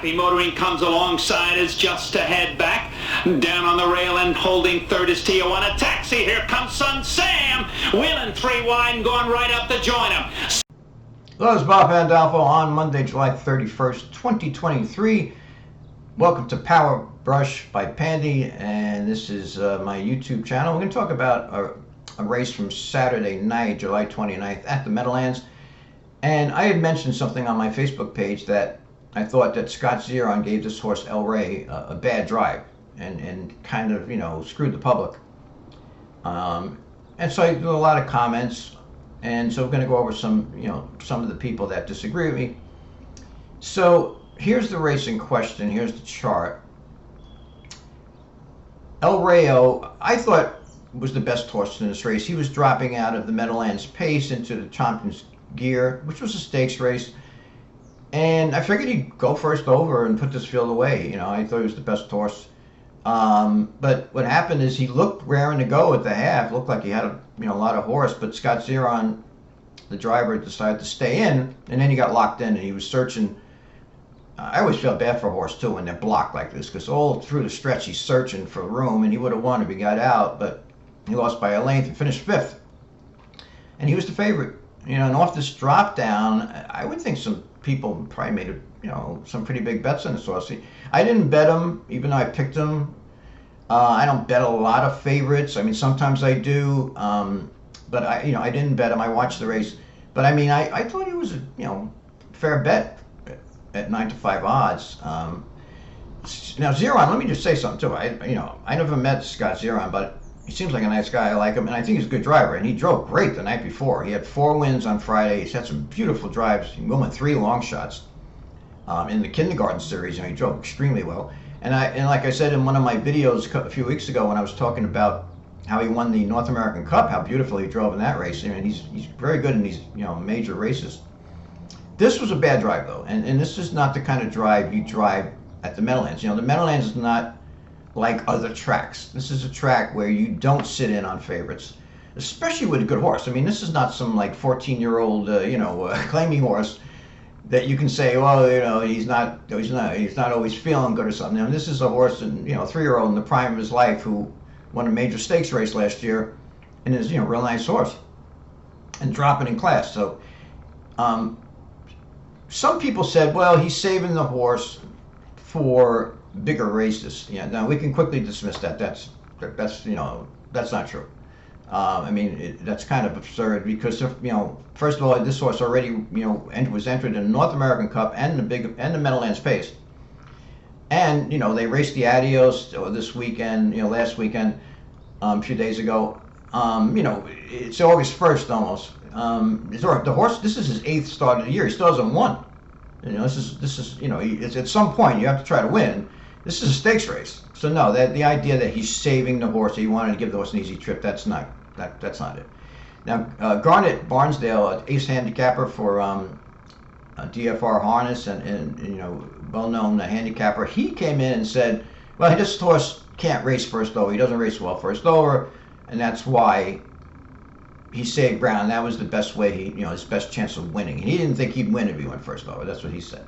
Happy Motoring comes alongside as just to head back. Down on the rail and holding third is Tijuana Taxi. Here comes Son Sam, wheeling 3 wide and going right up to join him. Hello, it's Bob Pandolfo on Monday, July 31st, 2023. Welcome to Power Brush by Pandy, and this is my YouTube channel. We're going to talk about a race from Saturday night, July 29th at the Meadowlands. And I had mentioned something on my Facebook page that I thought that Scott Zeron gave this horse El Rey a bad drive and kind of, screwed the public. And so I do a lot of comments, and so we're going to go over some of the people that disagree with me. So here's the race in question. Here's the chart. El Rayo, I thought, was the best horse in this race. He was dropping out of the Meadowlands pace into the Tompkins gear, which was a stakes race. And I figured he'd go first over and put this field away. I thought he was the best horse. But what happened is he looked raring to go at the half. Looked like he had a lot of horse, but Scott Zeron, the driver, decided to stay in, and then he got locked in and he was searching. I always feel bad for a horse too when they're blocked like this, because all through the stretch he's searching for room, and he would have won if he got out, but he lost by a length and finished 5th. And he was the favorite. And off this drop down, I would think some people probably made some pretty big bets on this horse. I didn't bet him, even though I picked him. I don't bet a lot of favorites. I mean, sometimes I do, but I didn't bet him. I watched the race, but I mean, I thought he was a fair bet at 9-to-5 odds. Now Zeron, let me just say something too. I never met Scott Zeron, but he seems like a nice guy. I like him, and I think he's a good driver. And he drove great the night before. He had 4 wins on Friday. He's had some beautiful drives. He won 3 long shots in the Kindergarten Series, and he drove extremely well. And like I said in one of my videos a few weeks ago when I was talking about how he won the North American Cup, how beautifully he drove in that race. He's very good in these major races. This was a bad drive though, and this is not the kind of drive you drive at the Meadowlands. The Meadowlands is not like other tracks. This is a track where you don't sit in on favorites, especially with a good horse. I mean, this is not some like 14-year-old claiming horse that you can say, well, he's not always feeling good or something. This is a horse, and 3-year-old in the prime of his life who won a major stakes race last year, and is real nice horse, and dropping in class. So, some people said, well, he's saving the horse for bigger races. Now we can quickly dismiss that. That's not true. I mean, that's kind of absurd because first of all, this horse already was entered in the North American Cup and the Meadowlands Pace, and they raced the Adios this weekend. Last weekend, a few days ago. It's August 1st almost. The horse. This is his 8th start of the year. He still hasn't won. This is it's at some point you have to try to win. This is a stakes race. So no, the idea that he's saving the horse, that he wanted to give the horse an easy trip, that's not it. Now, Garnet Barnsdale, ace handicapper for DFR Harness and well-known handicapper, he came in and said, well, this horse can't race first over. He doesn't race well first over, and that's why he saved ground. That was the best way his best chance of winning. He didn't think he'd win if he went first over. That's what he said.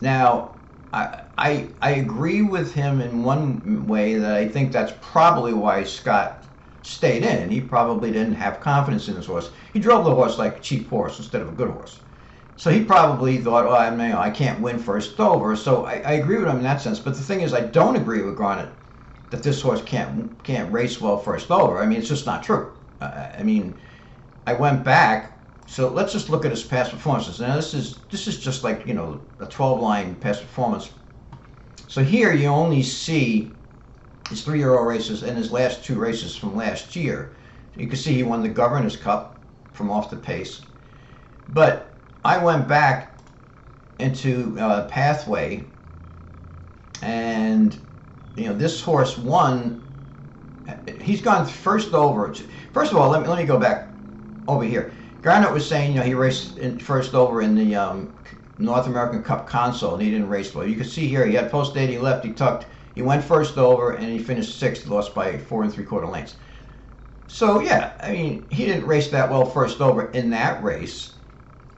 Now, I agree with him in one way, that I think that's probably why Scott stayed in. He probably didn't have confidence in his horse. He drove the horse like a cheap horse instead of a good horse. So he probably thought, I can't win first over. So I agree with him in that sense. But the thing is, I don't agree with Garnet that this horse can't race well first over. I mean, it's just not true. I went back. So let's just look at his past performances. Now this is just like a 12-line past performance. So here you only see his 3-year-old races and his last 2 races from last year. You can see he won the Governor's Cup from off the pace. But I went back into Pathway, and this horse won. He's gone first over. First of all, let me go back over here. Garnet was saying, he raced first over in the North American Cup Console, and he didn't race well. You can see here, he had post-8, he left, he tucked, he went first over, and he finished 6th, he lost by 4 3/4 lengths. So, yeah, I mean, he didn't race that well first over in that race,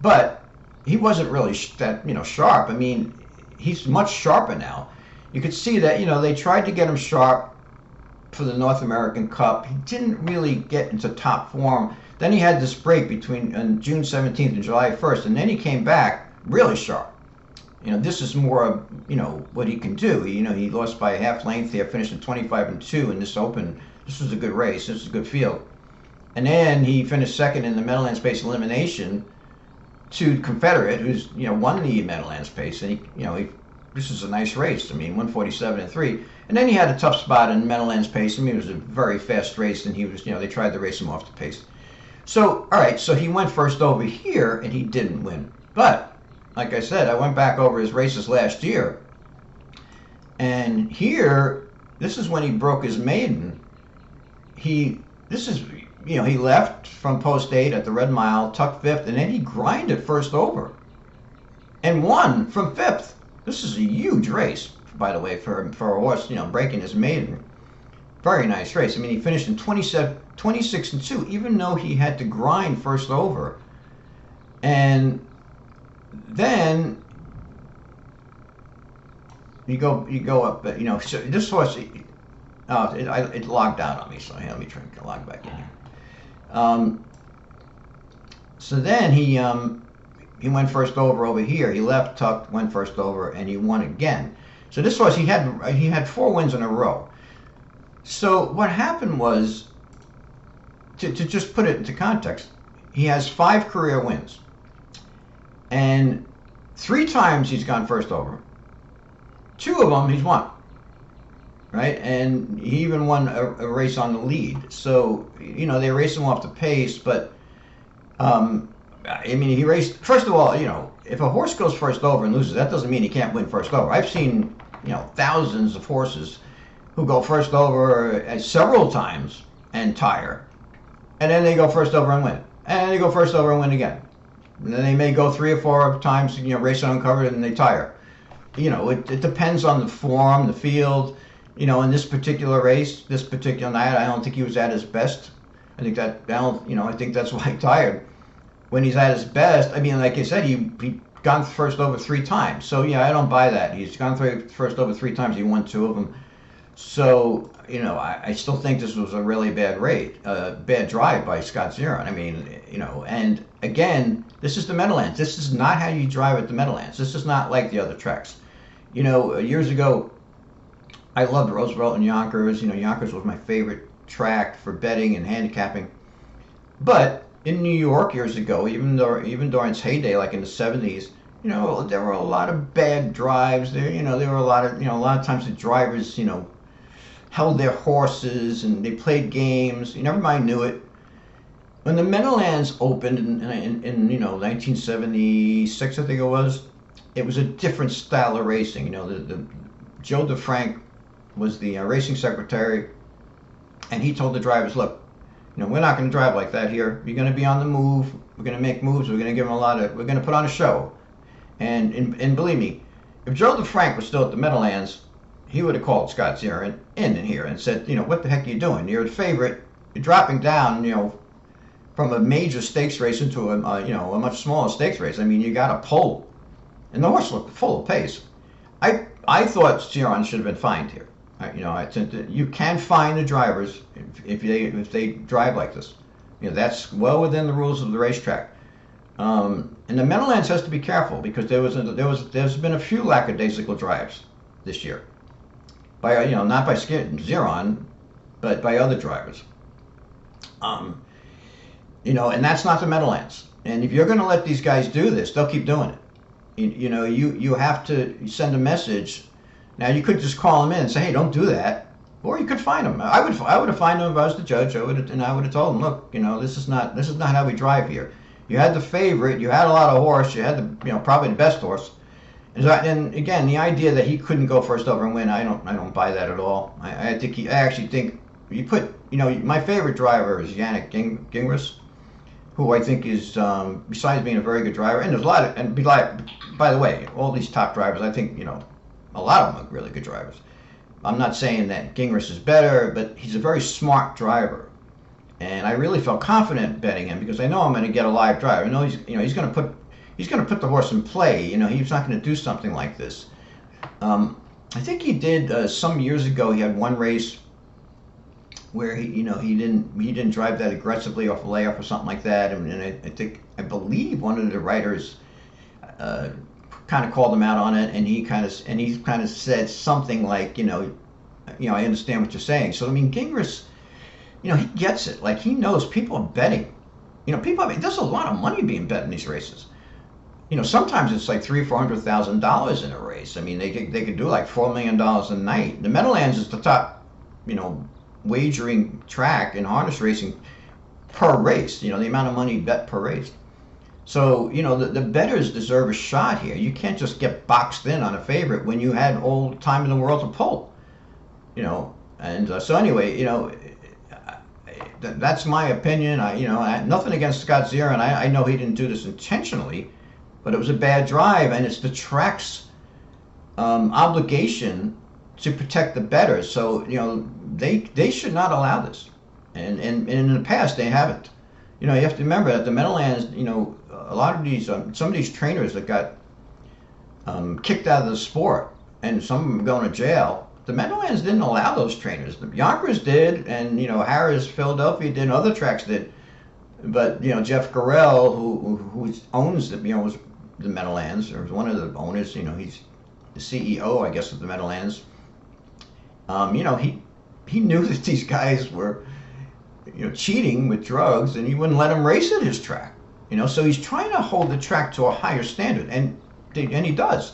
but he wasn't really that, sharp. I mean, he's much sharper now. You could see that, they tried to get him sharp for the North American Cup. He didn't really get into top form. Then he had this break between June 17th and July 1st, and then he came back really sharp. This is more, what he can do. He lost by a half length here, finished in 25-2 in this Open. This was a good race. This was a good field. And then he finished second in the Meadowlands Pace elimination to Confederate, who's, won the Meadowlands Pace. And this is a nice race. 147-3. And then he had a tough spot in Meadowlands Pace. It was a very fast race, and he was, they tried to race him off the pace. So, all right, so he went first over here, and he didn't win. But, like I said, I went back over his races last year. And here, this is when he broke his maiden. He left from post 8 at the Red Mile, tucked 5th, and then he grinded first over and won from 5th. This is a huge race, by the way, for a horse, breaking his maiden. Very nice race. He finished in 26-2, even though he had to grind first over. And then you go up, so this horse, it logged out on me, so let me try to log back in here. So then he went first over here. He left, tucked, went first over, and he won again. So this horse, he had 4 wins in a row. So what happened was, to just put it into context, he has 5 career wins. And 3 times he's gone first over. 2 of them he's won. Right? And he even won a race on the lead. So, they raced him off the pace, but, he raced, first of all, if a horse goes first over and loses, that doesn't mean he can't win first over. I've seen, thousands of horses who go first over several times and tire. And then they go first over and win. And then they go first over and win again. And then they may go 3 or 4 times, race uncovered, and they tire. It depends on the form, the field. In this particular race, this particular night, I don't think he was at his best. I think that's why he tired. When he's at his best, like I said, he gone first over 3 times. So yeah, I don't buy that. He's gone first over 3 times. He won 2 of them. So I still think this was a really bad bad drive by Scott Zeron. And again, this is the Meadowlands. This is not how you drive at the Meadowlands. This is not like the other tracks. Years ago, I loved Roosevelt and Yonkers. Yonkers was my favorite track for betting and handicapping. But in New York years ago, even during its heyday, like in the 70s, there were a lot of bad drives there. There were a lot of times the drivers, held their horses and they played games. Everybody knew it. When the Meadowlands opened in 1976, I think it was a different style of racing. The Joe DeFrank was the racing secretary, and he told the drivers, look, we're not going to drive like that here. You're going to be on the move. We're going to make moves. We're going to give them we're going to put on a show. And believe me, if Joe DeFrank was still at the Meadowlands, he would have called Scott Zeron in here and said, what the heck are you doing? You're a favorite. You're dropping down, from a major stakes race into a much smaller stakes race. You got a pole. And the horse looked full of pace. I thought Zeron should have been fined here. You can fine the drivers if they drive like this. That's well within the rules of the racetrack. And the Meadowlands has to be careful because there's been a few lackadaisical drives this year. By not by Zeron, but by other drivers. And that's not the Meadowlands. And if you're going to let these guys do this, they'll keep doing it. You have to send a message. Now you could just call them in and say, hey, don't do that, or you could fine them. I would have fined them if I was the judge. I would have told them, look, this is not how we drive here. You had the favorite, you had a lot of horse, you had the probably the best horse. And again, the idea that he couldn't go first over and win, I don't buy that at all. I actually think you put, my favorite driver is Yannick Gingras, who I think is, besides being a very good driver, and there's a lot of, by the way, all these top drivers, I think, a lot of them are really good drivers. I'm not saying that Gingras is better, but he's a very smart driver. And I really felt confident betting him because I know I'm going to get a live driver. I know he's going to put the horse in play. He's not going to do something like this. I think he did some years ago. He had one race where he didn't drive that aggressively off a layoff or something like that, and I believe one of the writers kind of called him out on it, and he kind of said something like, I understand what you're saying. So I mean, Gingras, he gets it. Like, he knows people are betting. There's a lot of money being bet in these races. Sometimes it's like $300,000-$400,000 in a race. I mean, they could do like $4 million a night. The Meadowlands is the top, wagering track in harness racing per race. The amount of money bet per race. So, the bettors deserve a shot here. You can't just get boxed in on a favorite when you had all the time in the world to pull. And so anyway, that's my opinion. Nothing against Scott Zera, and I know he didn't do this intentionally, but it was a bad drive, and it's the track's obligation to protect the bettors. So they should not allow this, and in the past they haven't. You have to remember that the Meadowlands, a lot of these some of these trainers that got kicked out of the sport, and some of them going to jail. The Meadowlands didn't allow those trainers. The Yonkers did, and Harris, Philadelphia did, and other tracks did. But Jeff Garrell, who owns was the Meadowlands, or was one of the owners. He's the CEO, I guess, of the Meadowlands. He knew that these guys were cheating with drugs, and he wouldn't let them race at his track. So he's trying to hold the track to a higher standard, and he does.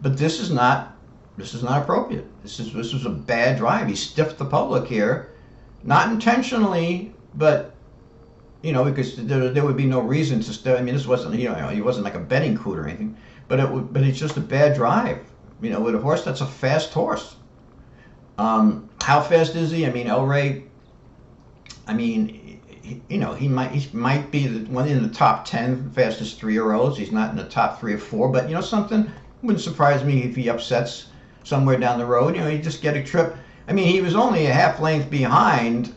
But this is not appropriate. This was a bad drive. He stiffed the public here, not intentionally, but because there would be no reason to stiff. I mean, this wasn't he wasn't like a betting coot or anything, but it's just a bad drive. With a horse that's a fast horse. How fast is he? I mean, El Rey. I mean, he might be one in the top 10 fastest 3-year-olds. He's not in the top 3 or 4, but something wouldn't surprise me if he upsets somewhere down the road. He just get a trip. I mean, he was only a half length behind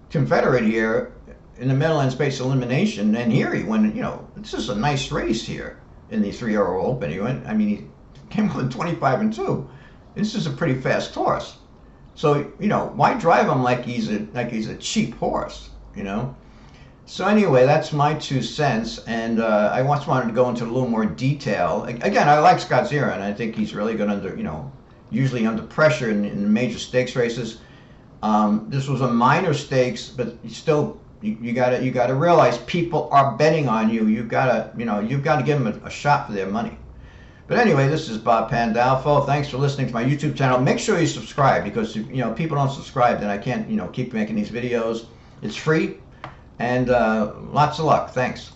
Confederate here in the Meadowlands Space Elimination, and here he went. This is a nice race here in the 3-year-old Open. He came within 25-2. This is a pretty fast horse. So why drive him like he's a cheap horse? So anyway, that's my 2 cents, and I once wanted to go into a little more detail. Again, I like Scott Zera, and I think he's really good usually under pressure in major stakes races. This was a minor stakes, but still, you gotta realize people are betting on you. You've gotta give them a shot for their money. But anyway, this is Bob Pandolfo. Thanks for listening to my YouTube channel. Make sure you subscribe, because if people don't subscribe, then I can't keep making these videos. It's free, and lots of luck. Thanks.